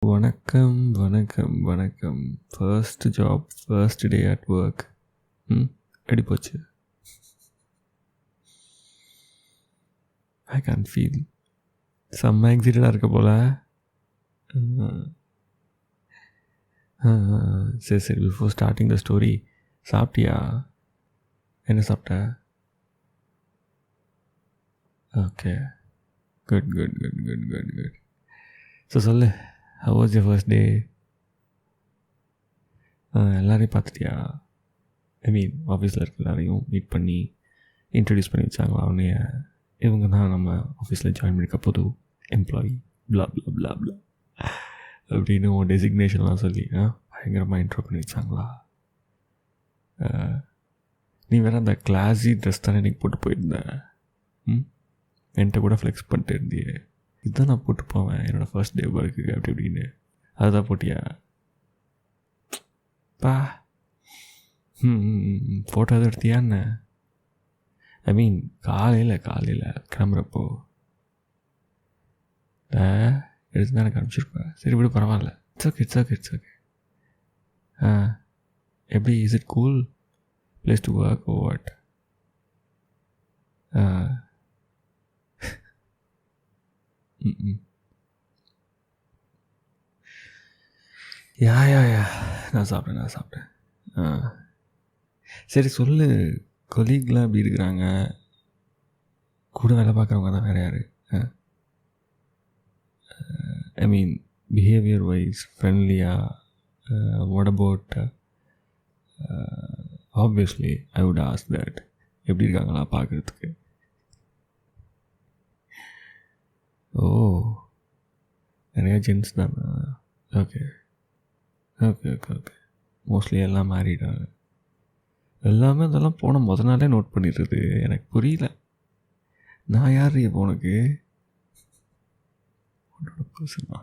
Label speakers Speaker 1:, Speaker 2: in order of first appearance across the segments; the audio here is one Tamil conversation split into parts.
Speaker 1: வணக்கம், வணக்கம், வணக்கம். First job, first day at work. எப்படி போச்சு? ஐ கேன் ஃபீல் செம்ம எக்ஸைட்டடாக இருக்க போல. சரி சரி, பிஃபோர் ஸ்டார்டிங் த ஸ்டோரி, சாப்பிட்டியா? என்ன சாப்பிட்ட? Okay, good good good good good good. So சொல்லு, how was your first day? எல்லாரையும் பார்த்துட்டியா? ஐ மீன் ஆஃபீஸில் இருக்க எல்லாரையும் மீட் பண்ணி இன்ட்ரடியூஸ் பண்ணி வச்சாங்களா அவனைய? இவங்க தான் நம்ம ஆஃபீஸில் ஜாயின் பண்ணிக்க புது எம்ப்ளாயி, பிளா பிளா பிளா பிளா அப்படின்னு உன் டெசிக்னேஷன்லாம் சொல்லி பயங்கரமாக இன்ட்ரோ பண்ணி வச்சாங்களா? நீ வேறு அந்த கிளாஸி ட்ரெஸ் தானே இன்றைக்கி போட்டு போயிருந்த. என்கிட்ட கூட ஃப்ளெக்ஸ் பண்ணிட்டு இருந்தியே, இதுதான் நான் போட்டு போவேன் என்னோடய ஃபர்ஸ்ட் டே ஒர்க்கு அப்படி இப்படின்னு. அதுதான் போட்டியா? பா ஃபோட்டோ எதுவும் எடுத்தியா என்ன? ஐ மீன் காலையில் கிளம்புறப்போ எடுத்து தான் எனக்கு அனுப்பிச்சிருப்பேன். சரி விட பரவாயில்ல, இட்ஸ் ஓகே. எப்படி, is it cool place to work oh what? Yeah நான் சாப்பிட்டேன். சரி சொல்லு, கொலீக்லாம் எப்படி இருக்கிறாங்க? கூட வேலை பார்க்குறவங்க தான் வேறு யார்? ஐ மீன் பிஹேவியர் வைஸ் ஃப்ரெண்ட்லியா? What about obviously I would ask that. எப்படி இருக்காங்களா பார்க்குறதுக்கு? ஓ, நிறையா ஜென்ஸ் தானா? ஓகே, மோஸ்ட்லி எல்லாம் மேரிடாங்க எல்லாமே. அதெல்லாம் போன நாளே நோட் பண்ணிடுறது. எனக்கு புரியல, நான் யார் இப்போ உனக்கு? பர்சனா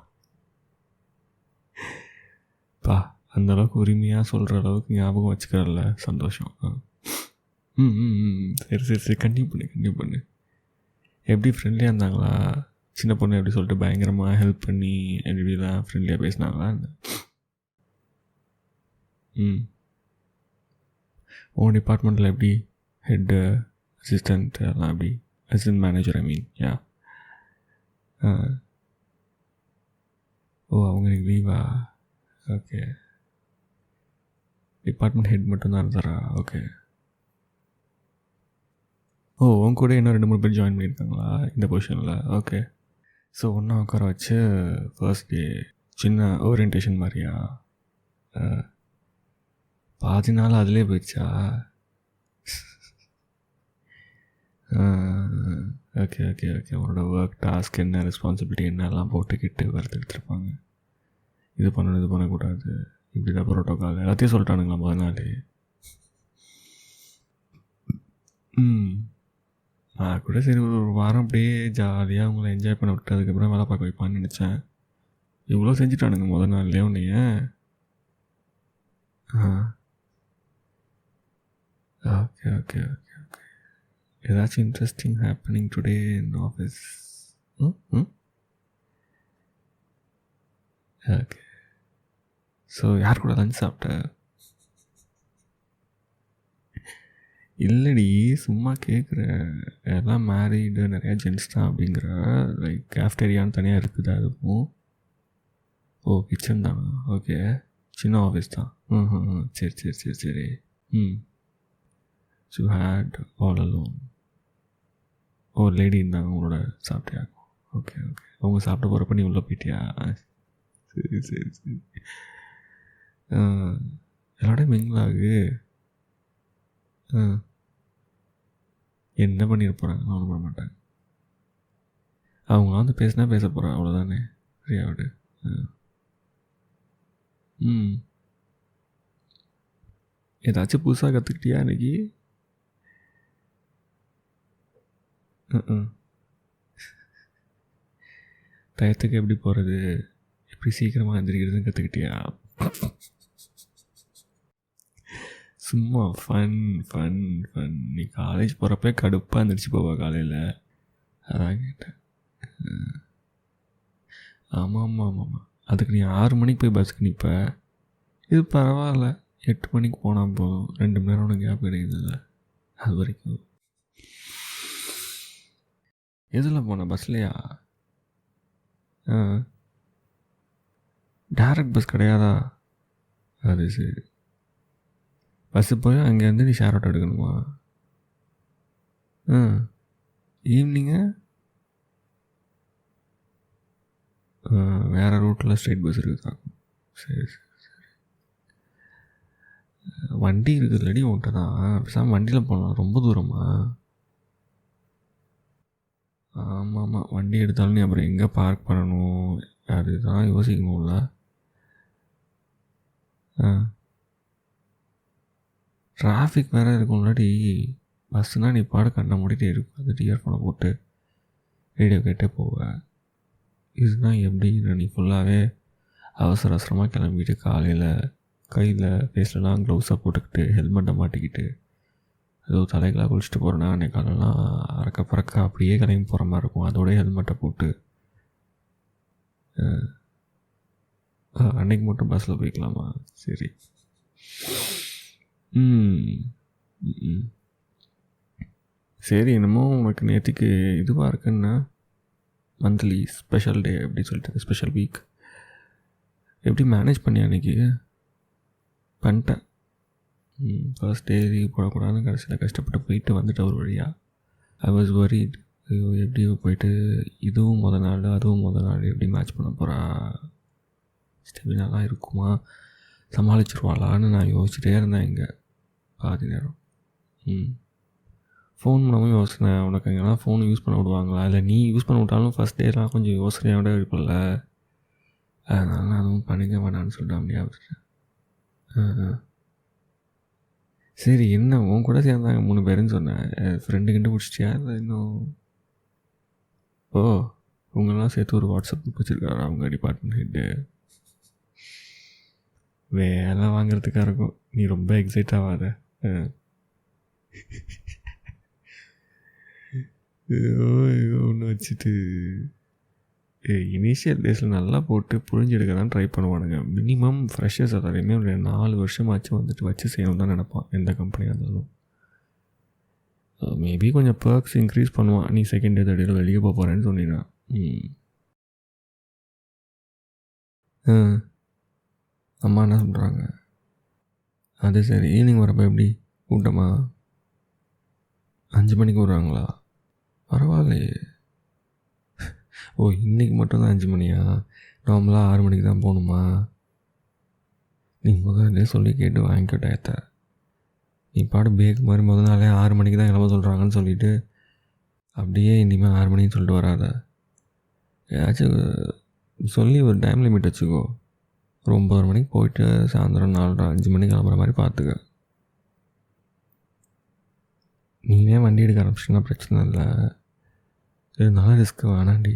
Speaker 1: பா, அந்தளவுக்கு உரிமையாக சொல்கிற அளவுக்கு ஞாபகம் வச்சுக்கிறல்ல, சந்தோஷம். சரி கண்டினியூ பண்ணு. எப்படி ஃப்ரெண்ட்லியாக இருந்தாங்களா? சின்ன பொண்ணு எப்படி சொல்லிட்டு பயங்கரமாக ஹெல்ப் பண்ணி எப்படிலாம் ஃப்ரெண்ட்லியாக பேசினாங்களா? உன் டிபார்ட்மெண்ட்டில் எப்படி ஹெட்டு, அசிஸ்டண்ட் எல்லாம் எப்படி? அசிஸ்டன்ட் மேனேஜர் ஐ மீன். யா. ஓ, அவங்க எனக்கு லீவா? ஓகே, டிபார்ட்மெண்ட் ஹெட் மட்டும்தான் இருந்தாரா? ஓகே. ஓ, உன் கூட இன்னும் 2-3 பேர் ஜாயின் பண்ணியிருக்காங்களா இந்த பொசிஷனில்? ஓகே. ஸோ ஒன்றா உட்கார வச்சு ஃபர்ஸ்ட் டே சின்ன ஓரியன்டேஷன் மாதிரியா? பாதி நாள் அதிலே போயிடுச்சா? ஓகே. உன்னோட ஒர்க் டாஸ்க் என்ன, ரெஸ்பான்சிபிலிட்டி என்னெல்லாம் போட்டுக்கிட்டு வரது எடுத்துருப்பாங்க. இது பண்ணணும், இது பண்ணக்கூடாது, இப்படி தான் ப்ரோட்டோக்கால் எல்லாத்தையும் சொல்லிட்டானுங்களா முதல் நாள்? நான் கூட சரி ஒரு வாரம் அப்படியே ஜாலியாக அவங்கள என்ஜாய் பண்ண விட்டு அதுக்கப்புறம் வேலை பார்க்க வைப்பான்னு நினச்சேன். இவ்வளோ செஞ்சுட்டானுங்க முதல் நாள்லேயே உன்னைய. ஓகே. ஏதாச்சும் interesting happening today in office? Okay. So யார் கூட லஞ்ச் சாப்பிட்ட? இல்லடி, சும்மா கேட்குறேன். எல்லாம் மேரீடு, நிறையா ஜென்ஸ் தான் அப்படிங்கிற. லைக் கேஃப்டேரியான்னு தனியாக இருக்குது அதுவும். ஓ, கிச்சன் தானா? ஓகே, சின்ன ஆஃபீஸ் தான். சரி. So had all alone. ஓ, லேடி இருந்தாங்க உங்களோட சாப்பிட்டியா? ஓகே. அவங்க சாப்பிட போகிறப்ப நீ உள்ளே போயிட்டியா? சரி. எல்லாரோடையும் மிங்கிளாகு. என்ன பண்ணிட போகிறாங்க? ஒன்றும் பண்ண மாட்டாங்க. அவங்களாம் வந்து பேசினா பேச போகிறாங்க, அவ்வளோதானே. சரியா விடு. ஏதாச்சும் புதுசாக கற்றுக்கிட்டியா இன்னைக்கு? டயத்துக்கு எப்படி போகிறது, எப்படி சீக்கிரமாக எந்திரிக்கிறதுன்னு கற்றுக்கிட்டியா? சும்மா ஃபன். நீ காலேஜ் போகிறப்ப கடுப்பாக இருந்துச்சு போவா காலையில், அதான் கேட்டேன். ஆமாம் அதுக்கு நீ 6 மணிக்கு போய் பஸ்ஸுக்கு நிற்ப. இது பரவாயில்ல, 8 மணிக்கு போனால் போதும், 2 மணி நேரம் உனக்கு கேப் கிடைக்குதுல்ல. அது வரைக்கும் எதில் போன? பஸ்லையா? டேரக்ட் பஸ் கிடையாதா? அது சரி. பஸ்ஸு போய் அங்கேருந்து நீ ஷேர் ஆட்டோ எடுக்கணுமா? ஈவினிங்கு வேறு ரூட்டில் ஸ்ட்ரெயிட் பஸ் இருக்குதா? சரி சரி சரி. வண்டி இருக்குதுல்லடி உன்கிட்ட தான், பேசாமல் வண்டியில் போகலாம். ரொம்ப தூரமா? ஆமாம், வண்டி எடுத்தாலும் நீ அப்புறம் எங்கே பார்க் பண்ணணும், அதுதான் யோசிக்கணும்ல. டிராஃபிக் வேறு இருக்கும். முன்னாடி பஸ்ஸுனால் நீ பாடு கண்ணை மூடிட்டே இருக்கும், அது இயர்ஃபோனை போட்டு ரேடியோ கேட்டே போவேன். இதுதான் எப்படி நீ ஃபுல்லாகவே அவசர அவசரமாக கிளம்பிட்டு காலையில் கையில் ஃபேஸ்லலாம் க்ளவுஸாக போட்டுக்கிட்டு ஹெல்மெட்டை மாட்டிக்கிட்டு ஏதோ தலைகளாக குளிச்சுட்டு போகிறேன்னா அன்றைக்கி காலெல்லாம் அறக்க பறக்க அப்படியே கிளம்பி போகிற மாதிரி இருக்கும். அதோடய ஹெல்மெட்டை போட்டு அன்றைக்கி மட்டும் பஸ்ஸில் போய்க்கலாமா? சரி. சரி, என்னமோ உனக்கு நேற்றுக்கு இதுவாக இருக்குன்னா மந்த்லி ஸ்பெஷல் டே அப்படி சொல்லிட்டு ஸ்பெஷல் வீக் எப்படி மேனேஜ் பண்ணி அன்றைக்கி? பண்ணிட்டேன். ஃபர்ஸ்ட் டே லீவ் போடக்கூடாதுன்னு கடைசியில் கஷ்டப்பட்டு போயிட்டு வந்துட்டு ஒரு வழியாக. I was worried. ஐயோ எப்படியோ போயிட்டு இதுவும் நாள் அதுவும் நாள் எப்படி மேட்ச் பண்ண போகிறா, ஸ்டெபினாலாம் இருக்குமா, சமாளிச்சிருவாளான்னு நான் யோசிச்சுட்டே இருந்தேன் இங்கே பாதி நேரம். ஃபோன் மூலமாக யோசினேன், உனக்கு எங்கெல்லாம் ஃபோன் யூஸ் பண்ண விடுவாங்களா, இல்லை நீ யூஸ் பண்ண விட்டாலும் ஃபஸ்ட் டேலாம் கொஞ்சம் யோசனையோட இருப்பில்ல, அதனால நான் அதுவும் பண்ணிக்க வேணான்னு சொல்லிட்டு அப்படியே விட்டுட்டேன். சரி, என்ன உன் கூட சேர்ந்தாங்க 3 பேருன்னு சொன்னேன், ஃப்ரெண்டு கிட்ட பிடிச்சிட்டியா இல்லை இன்னும்? ஓ, உங்களெலாம் சேர்த்து ஒரு வாட்ஸ்அப் குரூப் வச்சுருக்காரு அவங்க டிபார்ட்மெண்ட் ஹெட்டு. வேலை வாங்கிறதுக்காக இருக்கும். நீ ரொம்ப எக்ஸைட் ஆகாத. ஒன்று வச்சுட்டு இனிஷியல் டேஸில் நல்லா போட்டு புழிஞ்செடுக்க தான் ட்ரை பண்ணுவானுங்க. மினிமம் ஃப்ரெஷர்ஸ் எல்லாரையுமே ஒரு 4 வருஷமாச்சு வந்துட்டு வச்சு செய்யணும் தான் நினைப்பான் எந்த கம்பெனியாக இருந்தாலும். மேபி கொஞ்சம் பர்க்ஸ் இன்க்ரீஸ் பண்ணுவான் நீ செகண்ட் டே தேர்ட் டேல வெளியே போக போகிறேன்னு சொன்னீங்கன்னா. அம்மா என்ன சொல்கிறாங்க? அது சரி, ஈவினிங் வரப்போ எப்படி கூட்டமா? 5 மணிக்கு வருவாங்களா? பரவாயில்லையே. ஓ, இன்றைக்கி மட்டும்தான் 5 மணியா? நார்மலாக 6 மணிக்கு தான் போகணுமா? நீ முதல்ல சொல்லி கேட்டு வாங்கிக்கோ டயத்தை. நீ பாடு பேக் மாதிரி முதல் நாளே 6 மணிக்கு தான் கிளம்ப சொல்கிறாங்கன்னு சொல்லிவிட்டு அப்படியே இனிமேல் 6 மணின்னு சொல்லிட்டு வராத. ஏதாச்சும் சொல்லி ஒரு டைம் லிமிட் வச்சுக்கோ. ஒரு 9 மணிக்கு போயிட்டு சாயந்தரம் 4:30-5 மணிக்கு கிளம்புற மாதிரி பார்த்துக்க. நீனே வண்டி எடுக்க ஆரம்பிச்சின்னா பிரச்சனை இல்லை, இருந்தாலும் ரிஸ்க்கு வேணாண்டி.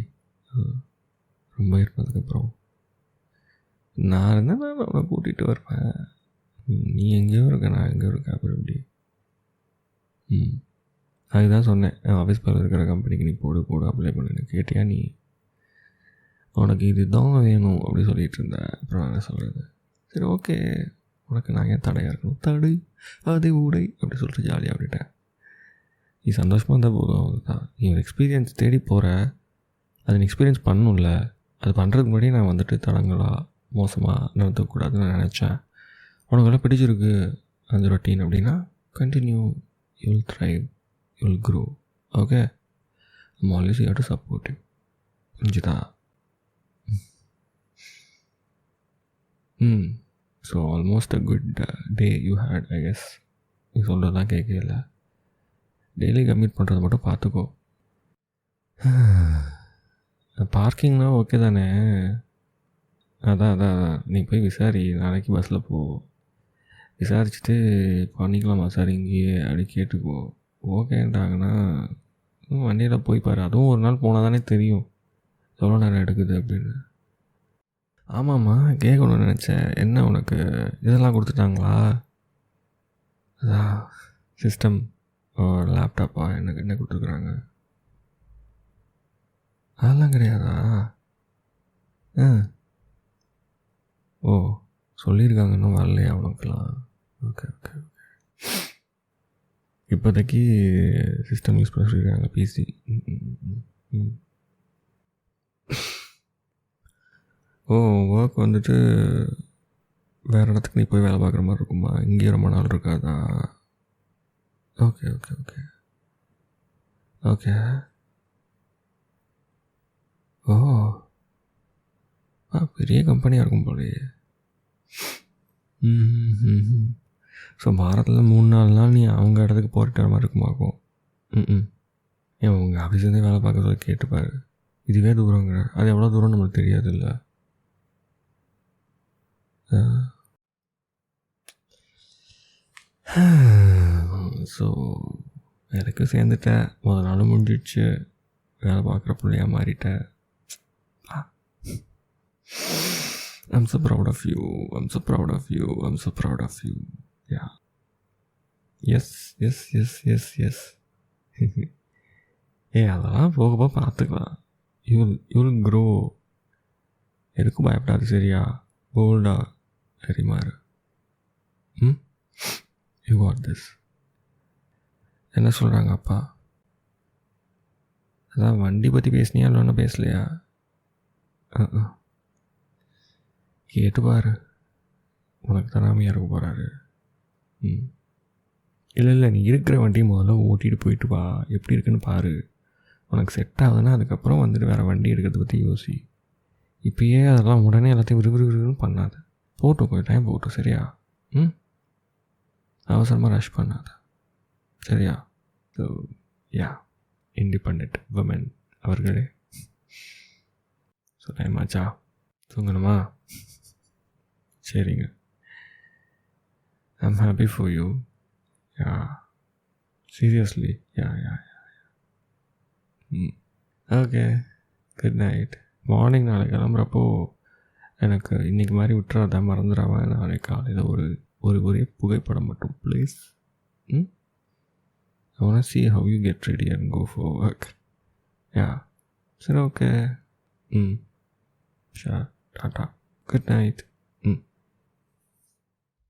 Speaker 1: ரொம்ப இருந்ததுக்கப்புறம் நான் இருந்தால் நான் அவனை கூட்டிகிட்டு வருவேன். நீ எங்கேயோ இருக்க, நான் எங்கேயோ இருக்கேன், அப்புறம் எப்படி? அதுதான் சொன்னேன், ஆஃபீஸ் பக்கம் இருக்கிற கம்பெனிக்கு நீ போடு அப்ளை பண்ணு. கேட்டியா நீ? உனக்கு இது தான் வேணும் அப்படி சொல்லிகிட்டு இருந்தேன். அப்புறம் நான் சொல்கிறது, சரி ஓகே, உனக்கு நான் ஏன் தடையாக இருக்கணும், தடை அதை உடை அப்படி சொல்லிட்டு ஜாலியாக அப்படின்ட்டேன். நீ சந்தோஷமாக இருந்தால் போதும், அதுதான். நீ ஒரு எக்ஸ்பீரியன்ஸ் தேடி போகிற, அதை நீ எக்ஸ்பீரியன்ஸ் பண்ணணும்ல. அது பண்ணுறதுக்கு முன்னாடி நான் வந்துட்டு தடங்களாக மோசமாக நடத்தக்கூடாதுன்னு நான் நினச்சேன். உனக்கு எல்லாம் பிடிச்சிருக்கு அந்த ரொட்டீன் அப்படின்னா continue, you will thrive, you will grow. Okay, I'm always here to support you. புரிஞ்சுதா? So almost a good day you had, I guess. நீ சொல்கிறதெல்லாம் கேட்கல. டெய்லி கம்மிட் பண்ணுறது மட்டும் பார்த்துக்கோ. பார்க்கிங்னா ஓகே தானே? அதான் நீ போய் விசாரி, நாளைக்கு பஸ்ஸில் போ. விசாரிச்சுட்டு பண்ணிக்கலாமா சார் இங்கேயே அப்படி கேட்டுக்கோ. ஓகேன்ட்டாங்கன்னா வண்டியில் போய் பாரு. அதுவும் ஒரு நாள் போனால் தானே தெரியும் எவ்வளோ நேரம் எடுக்குது அப்படின்னு. ஆமாம்மா, கேட்கணும்னு நினச்சேன். என்ன உனக்கு இதெல்லாம் கொடுத்துட்டாங்களா? அதான் சிஸ்டம், லேப்டாப்பா, எனக்கு என்ன கொடுத்துருக்குறாங்க? அதெல்லாம் கிடையாதா? ஓ, சொல்லியிருக்காங்க இன்னும் வரலையா உனக்குலாம்? Okay okay okay. இப்போதைக்கு சிஸ்டம் யூஸ் பண்ண சொல்லியிருக்காங்க, பிசி. ஓ, ஒர்க் வந்துட்டு வேறு இடத்துக்கு நீ போய் வேலை பார்க்குற மாதிரி இருக்குமா? இங்கேயே ரொம்ப நாள் இருக்காதா? Okay okay okay okay. Oh, பெரிய கம்பெனியாக இருக்கும் போலையே. ஸோ வாரத்தில் 3-4 நாள் நீ அவங்க இடத்துக்கு போகிற மாதிரி இருக்குமாக்கும். ஏன் உங்கள் ஆஃபீஸ்லேருந்தே வேலை பார்க்க சொல்லி கேட்டுப்பாரு. இதுவே தூரங்கிற, அது எவ்வளோ தூரம் நம்மளுக்கு தெரியாது இல்லை. ஸோ எனக்கு சேர்ந்துட்டேன், முதல் நாளும் முடிஞ்சிடுச்சு, வேலை பார்க்குற பிள்ளையாக மாறிட்டேன். I'm so proud of you. I'm so proud of you. I'm so proud of you. Yeah. Yes. அதெல்லாம் போக போக பார்த்துக்கலாம். You'll grow. எதுக்கும் பயப்படாது, சரியா? போல்டா சரிமாரு. You got this. என்ன சொல்கிறாங்க அப்பா? அதான் வண்டி பற்றி பேசினியா இல்லை ஒன்றும் பேசலையா? கேட்டுப்பார், உனக்கு தராமையாக இருக்க போகிறாரு. இல்லை நீ இருக்கிற வண்டி முதல்ல ஓட்டிகிட்டு போயிட்டு வா, எப்படி இருக்குன்னு பாரு. உனக்கு செட் ஆகுதுன்னா அதுக்கப்புறம் வந்துட்டு வேறு வண்டி எடுக்கிறத பற்றி யோசி. இப்போயே அதெல்லாம் உடனே எல்லாத்தையும் விறுவிறுன்னு பண்ணாத. போட்டோம், கொஞ்சம் டைம் போட்டோம், சரியா? அவசரமாக ரஷ் பண்ணாத, சரியா? ஸோ யா, இண்டிபெண்ட் விமன் அவர்களே. ஸோ டைம் ஆச்சா? தூங்கணுமா? சரிங்க. I'm happy for you. Yeah. Seriously. Yeah. Okay. Good night. Morning நாளைக்கு கிளம்புறப்போ எனக்கு இன்றைக்கி மாதிரி விட்டுறத மறந்துடாம நாளைக்கு காலையில் ஒரே புகைப்படம் மட்டும் please. I want to see how you get ready and go for work. Yeah. சரி, okay. Sure. Tata. Good night.